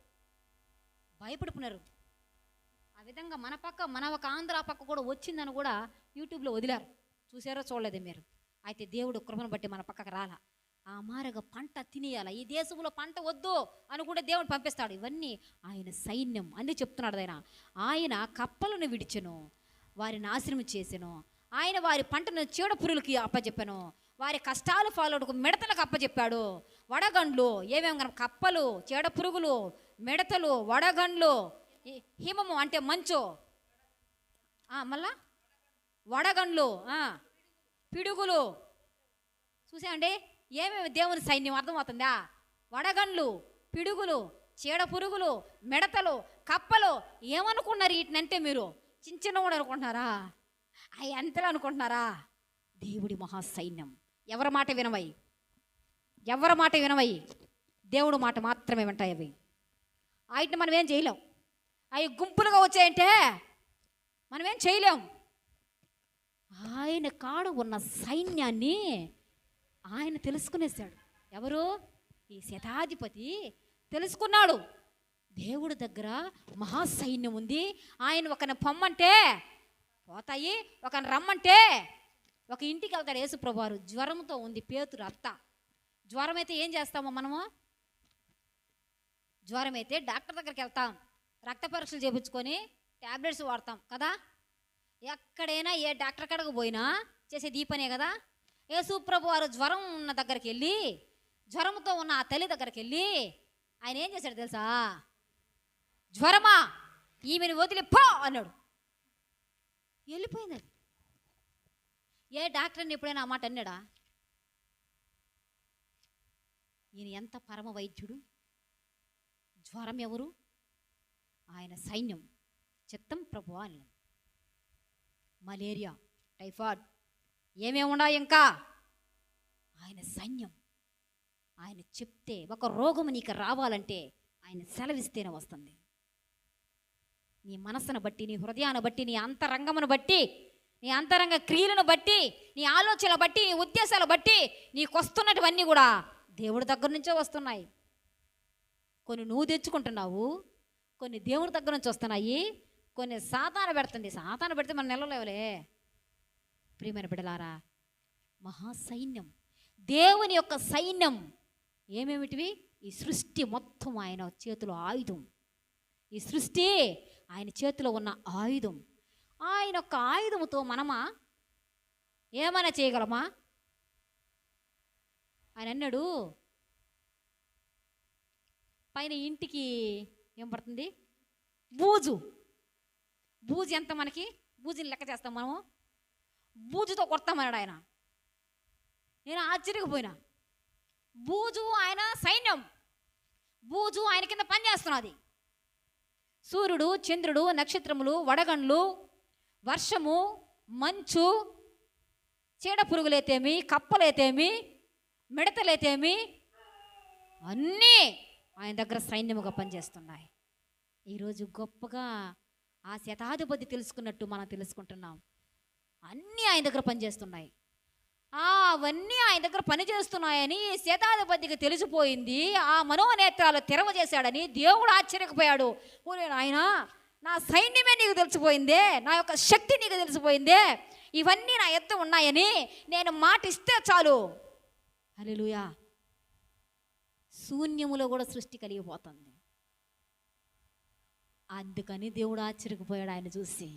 భయపడిపోయినారు. ఆ విధంగా మన ఒక ఆంధ్ర పక్క కూడా వచ్చిందని కూడా యూట్యూబ్లో వదిలారు. చూసారో చూడలేదే మీరు? అయితే దేవుడు కృపను బట్టి మన పక్కకు రాలా. ఆ మారగా పంట తినేయాల, ఈ దేశంలో పంట వద్దు అని కూడా దేవుడు పంపిస్తాడు. ఇవన్నీ ఆయన సైన్యం అని చెప్తున్నాడు. ఆయన కప్పలను విడిచెను, వారిని నాశనం చేసెను. ఆయన వారి పంటను చీడ పురుగులకి అప్పచెప్పాను, వారి కష్టాలు ఫాలోడుకు మిడతలకు అప్పచెప్పాడు. వడగండ్లు ఏమేమి కనుక కప్పలు, చీడ పురుగులు, మిడతలు, వడగండ్లు, హిమము అంటే మంచు, మళ్ళా వడగండ్లు, పిడుగులు. చూసామండి ఏమేమి దేవుని సైన్యం అర్థమవుతుందా? వడగండ్లు, పిడుగులు, చీడ పురుగులు, మిడతలు, కప్పలు. ఏమనుకున్నారు వీటినంటే? మీరు చిన్న కూడా అనుకుంటున్నారా? అవి అంతలో అనుకుంటున్నారా? దేవుడి మహాసైన్యం. ఎవరి మాట వినవై, ఎవరి మాట వినవై, దేవుడు మాట మాత్రమే వింటాయి అవి. వాటిని మనం ఏం చేయలేం. అవి గుంపులుగా వచ్చాయంటే మనం ఏం చేయలేం. ఆయన కాడ ఉన్న సైన్యాన్ని ఆయన తెలుసుకునేసాడు. ఎవరు? ఈ శతాధిపతి తెలుసుకున్నాడు. దేవుడి దగ్గర మహాసైన్యం ఉంది. ఆయన ఒకరిని పొమ్మంటే పోతాయి, ఒకరిని రమ్మంటే ఒక ఇంటికి వెళ్తాడు. యేసుప్రభువారు జ్వరంతో ఉంది పేతురు అత్త. జ్వరం అయితే ఏం చేస్తామో మనము? జ్వరం అయితే డాక్టర్ దగ్గరికి వెళ్తాం, రక్త పరీక్షలు చేయించుకొని ట్యాబ్లెట్స్ వాడతాం కదా. ఎక్కడైనా ఏ డాక్టర్ కాడకు పోయినా చేసేది ఈ పనే కదా. యేసుప్రభువారు జ్వరం ఉన్న దగ్గరికి వెళ్ళి, జ్వరంతో ఉన్న ఆ తల్లి దగ్గరికి వెళ్ళి ఆయన ఏం చేశాడు తెలుసా? జ్వరమా, ఈమెను వదిలి పో అన్నాడు. వెళ్ళిపోయింది అది. ఏ డాక్టర్ని ఎప్పుడైనా ఆ మాట అన్నాడా? ఈయన ఎంత పరమ వైద్యుడు. జ్వరం ఎవరు? ఆయన సైన్యం. చిత్తం ప్రభు అని. మలేరియా, టైఫాయిడ్ ఏమేమి ఉన్నాయి ఇంకా? ఆయన సైన్యం. ఆయన చెప్తే ఒక రోగం నీకు రావాలంటే ఆయన సెలవిస్తేనే వస్తుంది. నీ మనసును బట్టి, నీ హృదయాన్ని బట్టి, నీ అంతరంగమును బట్టి, నీ అంతరంగ క్రియలను బట్టి, నీ ఆలోచనలు బట్టి, నీ ఉద్దేశాలు బట్టి నీకు వస్తున్నటువన్నీ కూడా దేవుడి దగ్గర నుంచే వస్తున్నాయి. కొన్ని నువ్వు తెచ్చుకుంటున్నావు, కొన్ని దేవుడి దగ్గర నుంచి వస్తున్నాయి, కొన్ని సాతాను పెడుతుంది. సాతాను పెడితే మన నిలవలేవులే. ప్రియమైన బిడ్డలారా, మహాసైన్యం, దేవుని యొక్క సైన్యం ఏమేమిటివి? ఈ సృష్టి మొత్తం ఆయన చేతిలో ఆయుధం. ఈ సృష్టి ఆయన చేతిలో ఉన్న ఆయుధం. ఆయన యొక్క ఆయుధముతో మనమా ఏమైనా చేయగలమా? ఆయన అన్నాడు, పైన ఇంటికి ఏం పడుతుంది? బూజు. బూజు ఎంత మనకి? బూజుని లెక్క చేస్తాం మనము. బూజుతో కొడతామన్నాడు ఆయన. నేను ఆశ్చర్యపోయినా. బూజు ఆయన సైన్యం. బూజు ఆయన కింద పనిచేస్తున్నది. సూర్యుడు, చంద్రుడు, నక్షత్రములు, వడగండ్లు, వర్షము, మంచు, చీడ పురుగులైతేమి, కప్పలైతేమి, మిడతలైతేమి అన్నీ ఆయన దగ్గర సైన్యముగా పనిచేస్తున్నాయి. ఈరోజు గొప్పగా ఆ శతాధిపతి తెలుసుకున్నట్టు మనం తెలుసుకుంటున్నాం. అన్నీ ఆయన దగ్గర పనిచేస్తున్నాయి. అవన్నీ ఆయన దగ్గర పనిచేస్తున్నాయని శతాధిపతికి తెలిసిపోయింది. ఆ మనోనేత్రాలు తెరవజేశాడని దేవుడు ఆశ్చర్యపోయాడు. ఓరే ఆయన, నా సైన్యమే నీకు తెలిసిపోయిందే, నా యొక్క శక్తి నీకు తెలిసిపోయిందే, ఇవన్నీ నా ఎద్ద ఉన్నాయని నేను మాట ఇస్తే చాలు. హల్లెలూయా. శూన్యములో కూడా సృష్టి కలిగిపోతుంది. అందుకని దేవుడు ఆశ్చర్యపోయాడు ఆయన చూసి.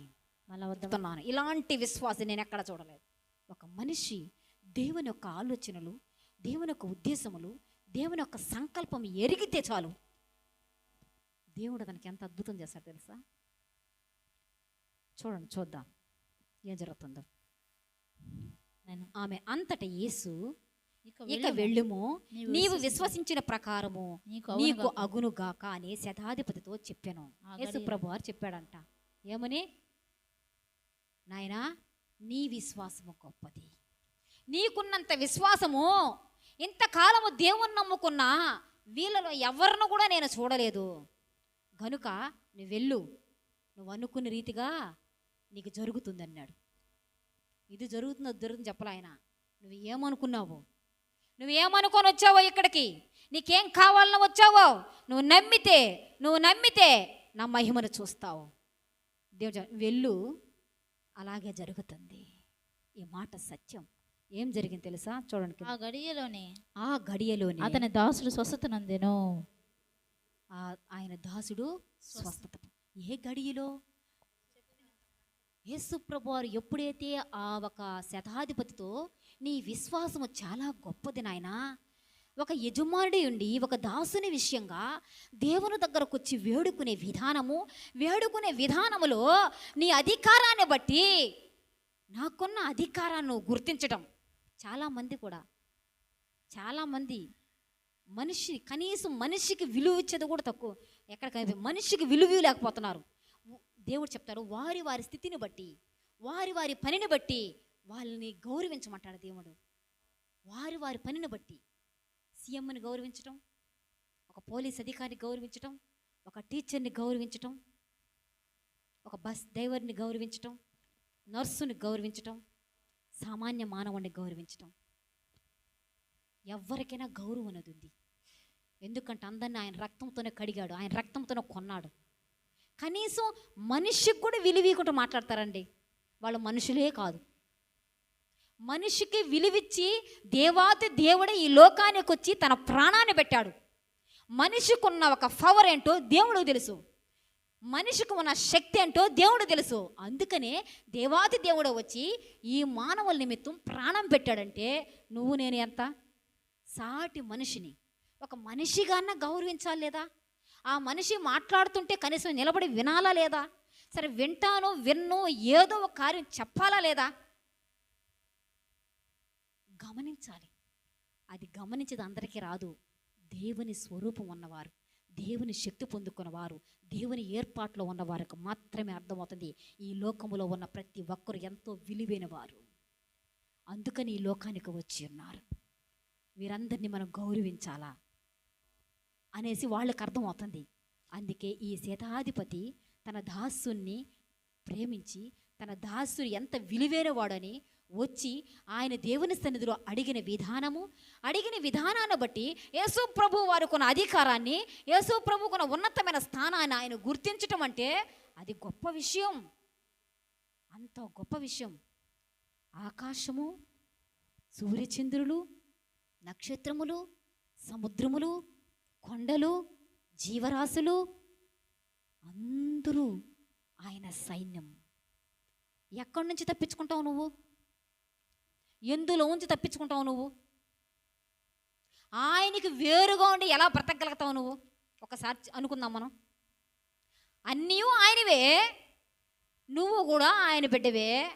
మళ్ళీ వద్దుతున్నాను, ఇలాంటి విశ్వాసం నేను ఎక్కడ చూడలేదు. ఒక మనిషి దేవుని యొక్క ఆలోచనలు, దేవుని యొక్క ఉద్దేశములు, దేవుని యొక్క సంకల్పం ఎరిగితే చాలు, దేవుడు అతనికి ఎంత అద్భుతం చేస్తాడు తెలుసా? చూడండి, చూద్దాం ఏం జరుగుతుందో. ఆమె అంతటా యేసు, ఇక వెళ్ళుము, నీవు విశ్వసించిన ప్రకారము నీకు అగునుగాక అని శతాధిపతితో చెప్పాను. యేసు ప్రభువారు చెప్పాడంట. ఏమని? నాయనా, నీ విశ్వాసము గొప్పది. నీకున్నంత విశ్వాసము ఇంతకాలము దేవుణ్ణి నమ్ముకున్నా వీళ్ళలో ఎవరిని కూడా నేను చూడలేదు. గనుక నువ్వు వెళ్ళు, నువ్వు అనుకున్న రీతిగా నీకు జరుగుతుంది అన్నాడు. ఇది జరుగుతుందో జరుగుతుంది చెప్పలే ఆయన. నువ్వు ఏమనుకున్నావు? నువ్వు ఏమనుకొని వచ్చావో ఇక్కడికి? నీకేం కావాలని వచ్చావో? నువ్వు నమ్మితే నా మహిమను చూస్తావు. దేవుడు వెళ్ళు, అలాగే జరుగుతుంది. ఈ మాట సత్యం. ఏం జరిగింది తెలుసా? చూడండి. ఆ గడియలోనే అతని దాసుడు స్వస్థత నందెను. ఆయన దాసుడు స్వస్థత. ఏ గడియలో? యేసు ప్రభువారు ఎప్పుడైతే ఆ ఒక శతాధిపతితో, నీ విశ్వాసము చాలా గొప్పది నాయనా, ఒక యజమానుడి ఉండి ఒక దాసుని విషయంగా దేవుని దగ్గరకు వచ్చి వేడుకునే విధానములో నీ అధికారాన్ని బట్టి నాకున్న అధికారాన్ని గుర్తించడం. చాలామంది కనీసం మనిషికి విలువ ఇచ్చేది కూడా తక్కువ. ఎక్కడ మనిషికి విలువ లేకపోతున్నారు. దేవుడు చెప్తాడు, వారి వారి స్థితిని బట్టి, వారి వారి పనిని బట్టి వాళ్ళని గౌరవించమంటాడు దేవుడు. వారి వారి పనిని బట్టి సీఎంని గౌరవించటం, ఒక పోలీస్ అధికారిని గౌరవించటం, ఒక టీచర్ని గౌరవించటం, ఒక బస్ డ్రైవర్ని గౌరవించటం, నర్సుని గౌరవించటం, సామాన్య మానవుడిని గౌరవించటం. ఎవరికైనా గౌరవం అనేది ఉంది. ఎందుకంటే అందరినీ ఆయన రక్తంతోనే కడిగాడు, ఆయన రక్తంతోనే కొన్నాడు. కనీసం మనిషికి కూడా విలువీయకుండా మాట్లాడతారండి. వాళ్ళు మనుషులే కాదు. మనిషికి విలువిచ్చి దేవాతి దేవుడే ఈ లోకానికి వచ్చి తన ప్రాణాన్ని పెట్టాడు. మనిషికి ఉన్న ఒక పవర్ ఏంటో దేవుడికి తెలుసు, మనిషికి ఉన్న శక్తి ఏంటో దేవుడు తెలుసు. అందుకనే దేవాతి దేవుడు వచ్చి ఈ మానవుల నిమిత్తం ప్రాణం పెట్టాడంటే నువ్వు నేను ఎంత సాటి మనిషిని ఒక మనిషిగాన్న గౌరవించాలి లేదా? ఆ మనిషి మాట్లాడుతుంటే కనీసం నిలబడి వినాలా లేదా? సరే విన్ను ఏదో ఒక కార్యం చెప్పాలా లేదా? గమనించాలి. అది గమనించేది అందరికీ రాదు. దేవుని స్వరూపం ఉన్నవారు, దేవుని శక్తి పొందుకున్నవారు, దేవుని ఏర్పాట్లో ఉన్నవారికి మాత్రమే అర్థమవుతుంది ఈ లోకములో ఉన్న ప్రతి ఒక్కరు ఎంతో విలువైన వారు. అందుకని ఈ లోకానికి వచ్చి ఉన్నారు. వీరందరినీ మనం గౌరవించాలా అనేసి వాళ్ళకి అర్థమవుతుంది. అందుకే ఈ శతాధిపతి తన దాసుని ప్రేమించి, తన దాసుడు ఎంత విలువైన వాడని వచ్చి ఆయన దేవుని సన్నిధిలో అడిగిన విధానాన్ని బట్టి యేసు ప్రభు వారికున్న అధికారాన్ని, యేసు ప్రభుకున్న ఉన్నతమైన స్థానాన్ని ఆయన గుర్తించటం అంటే అది గొప్ప విషయం. అంత గొప్ప విషయం. ఆకాశము, సూర్యచంద్రులు, నక్షత్రములు, సముద్రములు, కొండలు, జీవరాశులు అందరూ ఆయన సైన్యం. ఎక్కడి నుంచి తప్పించుకుంటావు నువ్వు? ఎందులో ఉంచి తప్పించుకుంటావు నువ్వు? ఆయనకి వేరుగా ఉండి ఎలా బ్రతకగలుగుతావు నువ్వు? ఒకసారి అనుకుందాం మనం. అన్నీ ఆయనవే, నువ్వు కూడా ఆయన బిడ్డవే.